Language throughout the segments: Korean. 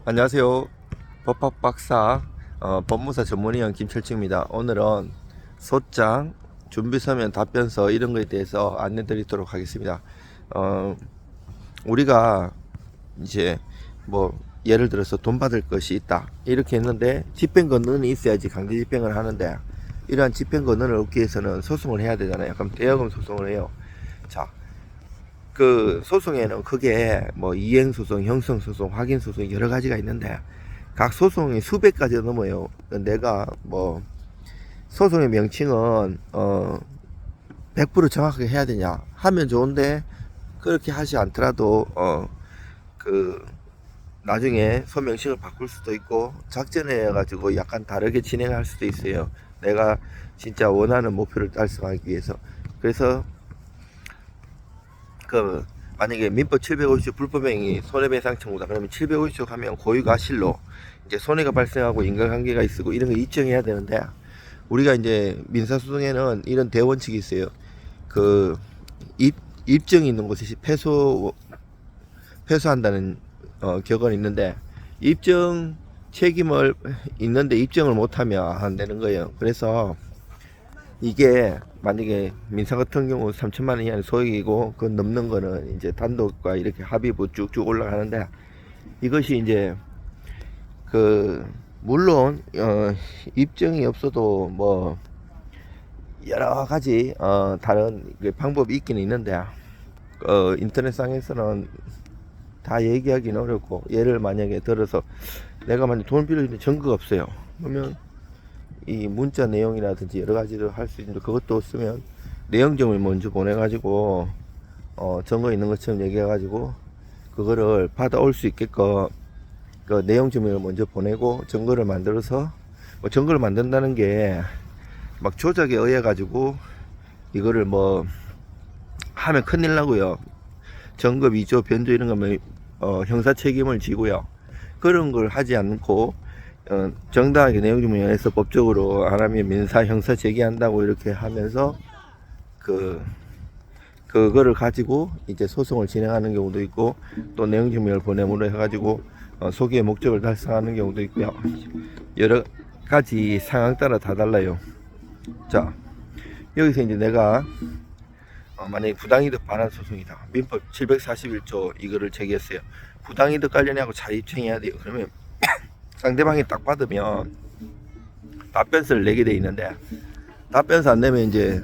안녕하세요. 법학박사 법무사 전문의원 김철중입니다. 오늘은 소장, 준비서면, 답변서 이런 거에 대해서 안내 드리도록 하겠습니다. 어, 우리가 이제 뭐 예를 들어서 돈 받을 것이 있다 이렇게 했는데 집행 권한이 있어야지 강제 집행을 하는데, 이러한 집행 권한을 얻기 위해서는 소송을 해야 되잖아요. 그럼 대여금 소송을 해요. 자, 그 소송에는 크게 뭐 이행소송, 형성소송, 확인소송 여러 가지가 있는데 각 소송이 수백 가지가 넘어요. 내가 뭐 소송의 명칭은 100% 정확하게 해야 되냐 하면 좋은데, 그렇게 하지 않더라도 그 나중에 소명식을 바꿀 수도 있고 작전해 가지고 약간 다르게 진행할 수도 있어요. 내가 진짜 원하는 목표를 달성하기 위해서. 그래서 그 만약에 민법 750조 불법행위 손해배상 청구다 그러면 750조 하면 고의과실로 이제 손해가 발생하고 인과관계가 있고 이런 거 입증해야 되는데, 우리가 이제 민사소송에는 이런 대원칙이 있어요. 그 입증이 있는 곳이 패소한다는 격언이 있는데, 입증 책임을 있는데 입증을 못하면 안 되는 거예요. 그래서 이게 만약에 민사 같은 경우 3천만 원 이하는 소액이고 그 넘는 거는 이제 단독과 이렇게 합의부 쭉쭉 올라가는데, 이것이 이제 그 물론 입증이 없어도 뭐 여러 가지 다른 방법이 있기는 있는데 인터넷상에서는 다 얘기하기는 어렵고, 예를 만약에 들어서 내가 만약 돈 빌려주는데 증거가 없어요. 그러면 이 문자 내용이라든지 여러 가지를 할 수 있는데, 그것도 없으면 내용점을 먼저 보내가지고 증거 있는 것처럼 얘기해가지고 그거를 받아올 수 있게끔 그 내용점을 먼저 보내고 증거를 만들어서, 뭐 증거를 만든다는 게 막 조작에 의해 가지고 이거를 뭐 하면 큰일 나고요. 증거 위조, 변조 이런 거면 형사 책임을 지고요. 그런 걸 하지 않고 정당하게 내용증명해서 법적으로 안 하면 민사 형사 제기한다고 이렇게 하면서 그거를 가지고 이제 소송을 진행하는 경우도 있고, 또 내용증명을 보내므로 해가지고 소기의 목적을 달성하는 경우도 있고요. 여러 가지 상황 따라 다 달라요. 자, 여기서 이제 내가 만약에 부당이득 반환 소송이다. 민법 741조 이거를 제기했어요. 부당이득 관련해하고 자립청해야 돼요. 그러면 상대방이 딱 받으면 답변서를 내게 돼 있는데, 답변서 안 내면 이제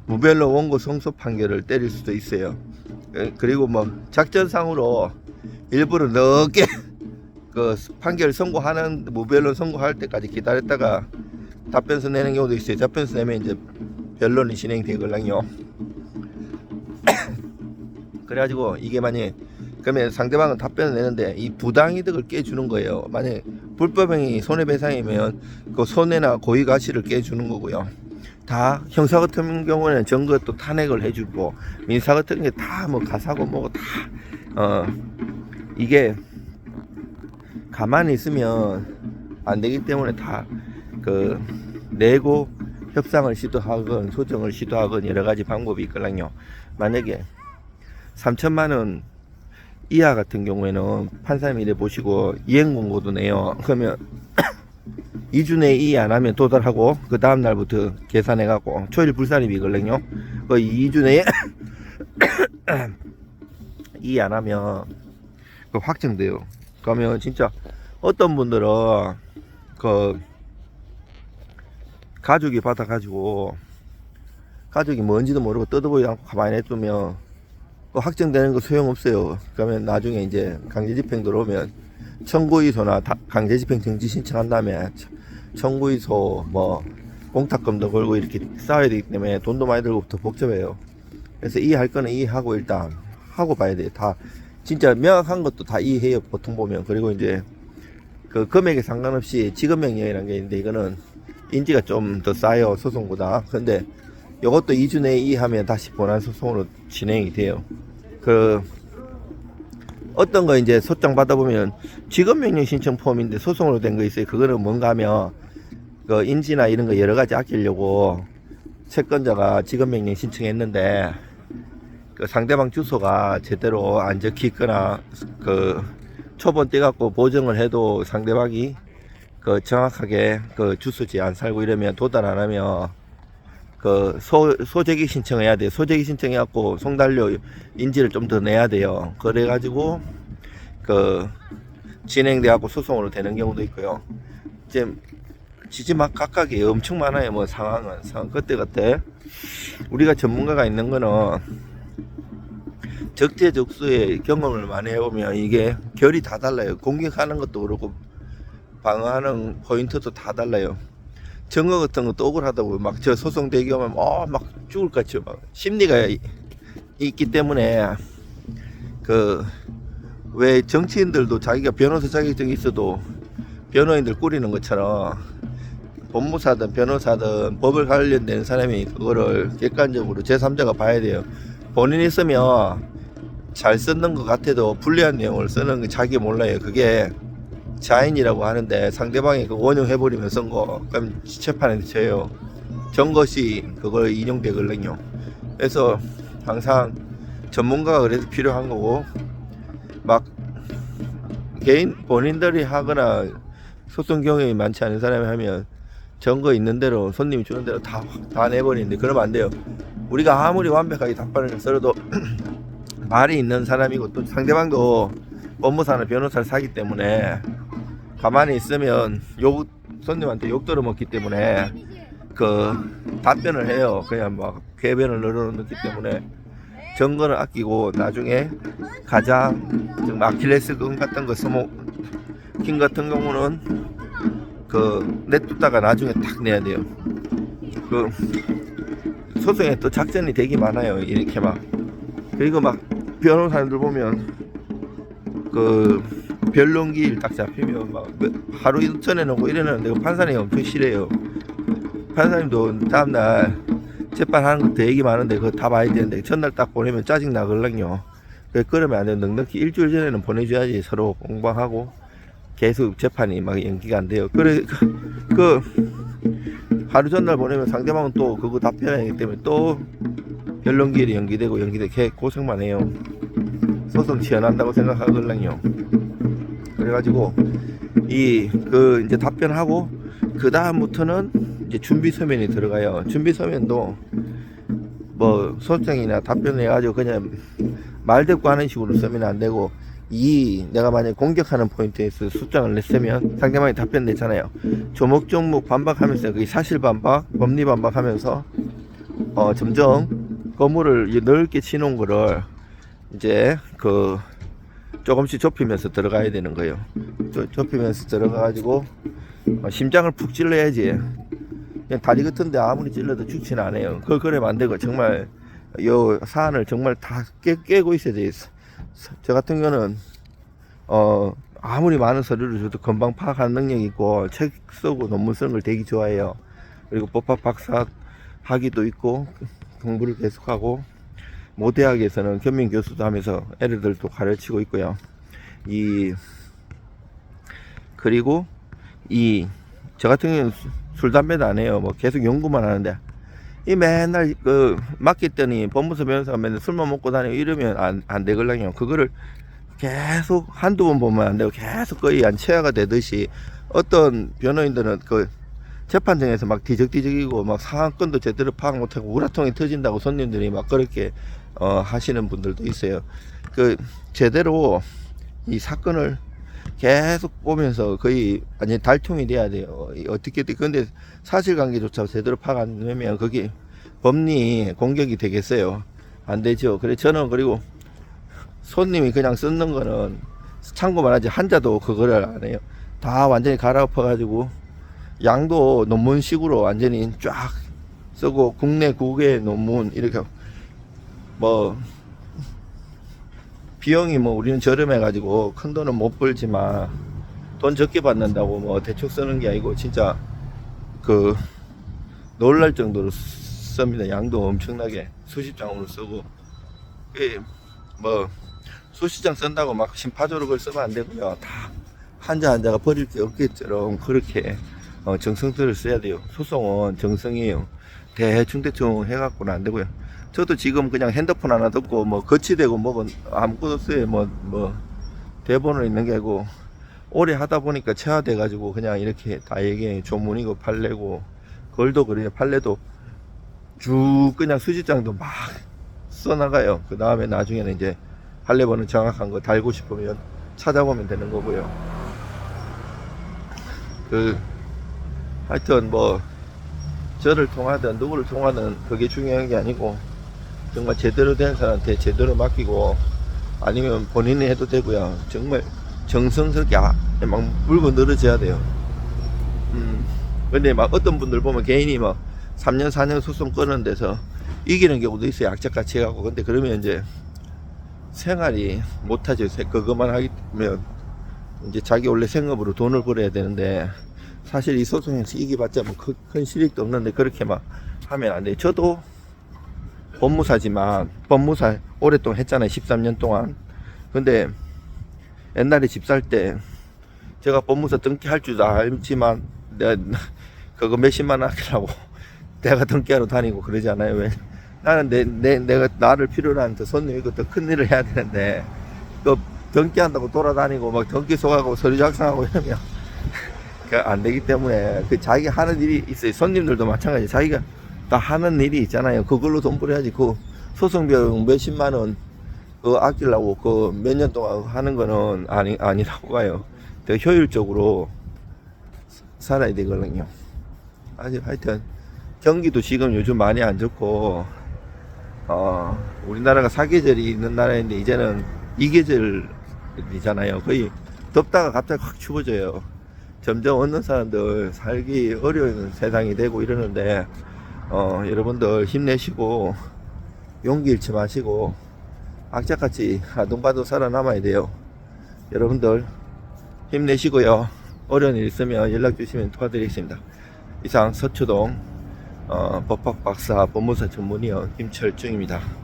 무변로 원고 성소 판결을 때릴 수도 있어요. 그리고 뭐 작전상으로 일부러 늦게 그 판결 선고하는, 무변론 선고할 때까지 기다렸다가 답변서 내는 경우도 있어요. 답변서 내면 이제 변론이 진행되거든요. 그래가지고 이게 만약에 그러면 상대방은 답변을 내는데 이 부당이득을 깨주는 거예요. 만약에 불법행위 손해배상이면 그 손해나 고의가시를 깨주는 거고요. 다 형사 같은 경우에는 증거 또 탄핵을 해주고, 민사 같은 게 다 뭐 가사고 뭐고 다 이게 가만히 있으면 안 되기 때문에 다 그 내고 협상을 시도하건 소정을 시도하건 여러 가지 방법이 있거든요. 만약에 3천만 원 이하 같은 경우에는 판사님이 이래 보시고 이행 공고도 내요. 그러면 2주 내에 이해 안 하면 도달하고 그 다음 날부터 계산해 갖고 초일 불산입이거든요. 그 2주 내에 이해 안 하면 그 확정돼요. 그러면 진짜 어떤 분들은 그 가족이 받아가지고 가족이 뭔지도 모르고 뜯어보지 않고 가만히 냅두면 확정되는 거 소용없어요. 그러면 나중에 이제 강제집행 들어오면 청구이소나 강제집행 정지 신청한 다음에 청구이소 뭐 공탁금도 걸고 이렇게 쌓아야 되기 때문에 돈도 많이 들고 더 복잡해요. 그래서 이해할 거는 이해하고 일단 하고 봐야 돼요. 다 진짜 명확한 것도 다 이해해요, 보통 보면. 그리고 이제 그 금액에 상관없이 지급명령이라는 게 있는데, 이거는 인지가 좀 더 싸요, 소송보다. 근데 이것도 2주 내에 이해하면 다시 본안 소송으로 진행이 돼요. 그 어떤 거 이제 소장 받아보면 지급명령 신청 폼인데 소송으로 된 거 있어요. 그거는 뭔가 하면 그 인지나 이런 거 여러 가지 아끼려고 채권자가 지급명령 신청했는데 그 상대방 주소가 제대로 안 적혀 있거나 그 초본 떼갖고 보정을 해도 상대방이 그 정확하게 그 주소지 안 살고 이러면 도달 안 하면 그 소재기 신청해야 돼요. 소재기 신청해갖고 송달료 인지를 좀 더 내야 돼요. 그래가지고 그 진행돼갖고 소송으로 되는 경우도 있고요. 이제 지지막 각각이 엄청 많아요. 뭐 상황은 그때 우리가 전문가가 있는 거는 적재적소에 경험을 많이 해보면 이게 결이 다 달라요. 공격하는 것도 그렇고 방어하는 포인트도 다 달라요. 증거 같은 것도 억울하다고 막 저 소송 대기하면 막 죽을 것 같죠. 막 심리가 있기 때문에 그 왜 정치인들도 자기가 변호사 자격증이 있어도 변호인들 꾸리는 것처럼 법무사든 변호사든 법을 관련된 사람이 그거를 객관적으로 제3자가 봐야 돼요. 본인이 쓰면 잘 쓰는 것 같아도 불리한 내용을 쓰는 거 자기 몰라요. 그게 자인이라고 하는데 상대방이 그 원용해버리면 쓴 거 그럼 재판에 쳐요. 전것이 그걸 인용되거든요. 그래서 항상 전문가가 그래서 필요한 거고 막 개인 본인들이 하거나 소송 경험이 많지 않은 사람이 하면 증거 있는 대로 손님이 주는 대로 다 내버리는데 그러면 안 돼요. 우리가 아무리 완벽하게 답변을 써도 말이 있는 사람이고 또 상대방도 법무사나 변호사를 사기 때문에 가만히 있으면 손님한테 욕 들어먹기 때문에 그 답변을 해요. 그냥 막 궤변을 늘어놓기 때문에 증거는 아끼고 나중에 가장 좀 아킬레스건 같은 거 스모킹 같은 경우는 그 내쫓다가 나중에 딱 내야 돼요. 그 소송에 또 작전이 되게 많아요. 이렇게 막 그리고 막 변호사님들 보면 그 변론기일 딱 잡히면 막 하루 전에 놓고 이러는데 판사님이 엄청 싫어요. 판사님도 다음날 재판하는 것도 얘기 많은데 그거 다 봐야 되는데 전날 딱 보내면 짜증 나걸랑요. 그러면 안 돼요. 넉넉히 일주일 전에는 보내줘야지 서로 공방하고 계속 재판이 막 연기가 안 돼요. 그래 그 하루 전날 보내면 상대방은 또 그거 답변해야 하기 때문에 또 변론기일이 연기되고 걔 고생만 해요. 소송 지연한다고 생각하걸랑요. 그래가지고 이제 답변하고 그 다음부터는 이제 준비 서면이 들어가요. 준비 서면도 뭐 소장이나 답변해가지고 그냥 말대꾸 하는 식으로 쓰면 안 되고 내가 만약에 공격하는 포인트에서 수장을 냈으면 상대방이 답변 냈잖아요. 조목조목 반박하면서 그 사실 반박, 법리 반박하면서 점점 거물을 넓게 치놓은 거를 이제 그 조금씩 좁히면서 들어가야 되는 거예요. 좁히면서 들어가가지고 심장을 푹 찔러야지. 그냥 다리 같은데 아무리 찔러도 죽지는 않아요. 그러면 안 되고 정말 요 사안을 정말 다 깨고 있어야 돼요. 저 같은 경우는 아무리 많은 서류를 줘도 금방 파악하는 능력이 있고 책 쓰고 논문 쓰는 걸 되게 좋아해요. 그리고 법학 박사 학위도 있고 공부를 계속하고 모대학에서는 겸임 교수도 하면서 애들도 가르치고 있고요. 그리고 저 같은 경우는 술 담배도 안 해요. 뭐 계속 연구만 하는데 맨날 그 맡겼더니 법무사 변호사가 맨날 술만 먹고 다니고 이러면 안 되걸랑요. 그거를 계속 한두 번 보면 안 되고 계속 거의 안체화가 되듯이 어떤 변호인들은 그 재판정에서 막 뒤적뒤적이고 막 사건도 제대로 파악 못하고 우라통이 터진다고 손님들이 막 그렇게 하시는 분들도 있어요. 그 제대로 이 사건을 계속 보면서 거의 완전 달통이 돼야 돼요. 근데 사실관계조차 제대로 파악 안 되면 그게 법리 공격이 되겠어요. 안 되죠. 그래 저는 그리고 손님이 그냥 쓰는 거는 참고만 하지 한자도 그거를 안 해요. 다 완전히 갈아엎어 가지고 양도 논문식으로 완전히 쫙 쓰고 국내 국외 논문 이렇게 뭐 비용이 뭐 우리는 저렴해 가지고 큰 돈은 못 벌지만 돈 적게 받는다고 뭐 대충 쓰는 게 아니고 진짜 그 놀랄 정도로 씁니다. 양도 엄청나게 수십 장으로 쓰고 뭐 수십 장 쓴다고 막 심파조로 글 쓰면 안 되고요. 다 한자 한자가 버릴 게 없겠처럼 그렇게 정성들을 써야 돼요. 소송은 정성이에요. 대충 해갖고는 안 되고요. 저도 지금 그냥 핸드폰 하나 듣고 뭐 거치대고 뭐건 아무것도 없어요. 뭐 대본을 읽는 게 아니고 오래 하다 보니까 체화돼 가지고 그냥 이렇게 다 얘기해. 조문이고 판례고 글도 그래요. 판례도 쭉 그냥 수지장도 막 써나가요. 그 다음에 나중에는 이제 판례본은 정확한 거 달고 싶으면 찾아보면 되는 거고요. 하여튼 뭐 저를 통하든 누구를 통하든 그게 중요한 게 아니고 정말 제대로 된 사람한테 제대로 맡기고 아니면 본인이 해도 되고요. 정말 정성스럽게 막 물고 늘어져야 돼요. 근데 막 어떤 분들 보면 개인이 막 3년 4년 소송 끄는 데서 이기는 경우도 있어요. 악착같이 해갖고. 근데 그러면 이제 생활이 못하죠. 그것만 하기 때문에 이제 자기 원래 생업으로 돈을 벌어야 되는데 사실 이 소송에서 이기봤자 뭐 큰 실익도 없는데 그렇게 막 하면 안 돼요. 저도 법무사지만 법무사 오랫동안 했잖아요. 13년 동안. 근데 옛날에 집 살 때 제가 법무사 등기할 줄도 알지만 내가 그거 몇십만 원 하려고 내가 등기하러 다니고 그러지 않아요. 왜? 나는 내가 나를 필요로 하는 손님이 더 큰 일을 해야 되는데 그 등기한다고 돌아다니고 막 등기소하고 서류 작성하고 이러면 안 되기 때문에 그 자기가 하는 일이 있어요. 손님들도 마찬가지. 자기가 다 하는 일이 있잖아요. 그걸로 돈 벌어야지. 그 소송 비용 몇십만 원 그거 아끼려고 그 몇 년 동안 하는 거는 아니라고 봐요. 더 효율적으로 살아야 되거든요. 하여튼 경기도 지금 요즘 많이 안 좋고 우리나라가 사계절이 있는 나라인데 이제는 이계절이잖아요. 거의 덥다가 갑자기 확 추워져요. 점점 어느 사람들 살기 어려운 세상이 되고 이러는데 여러분들 힘내시고 용기 잃지 마시고 악착같이 아둥바둥 살아남아야 돼요. 여러분들 힘내시고요. 어려운 일 있으면 연락 주시면 도와드리겠습니다. 이상 서초동 법학박사 법무사 전문의원 김철중입니다.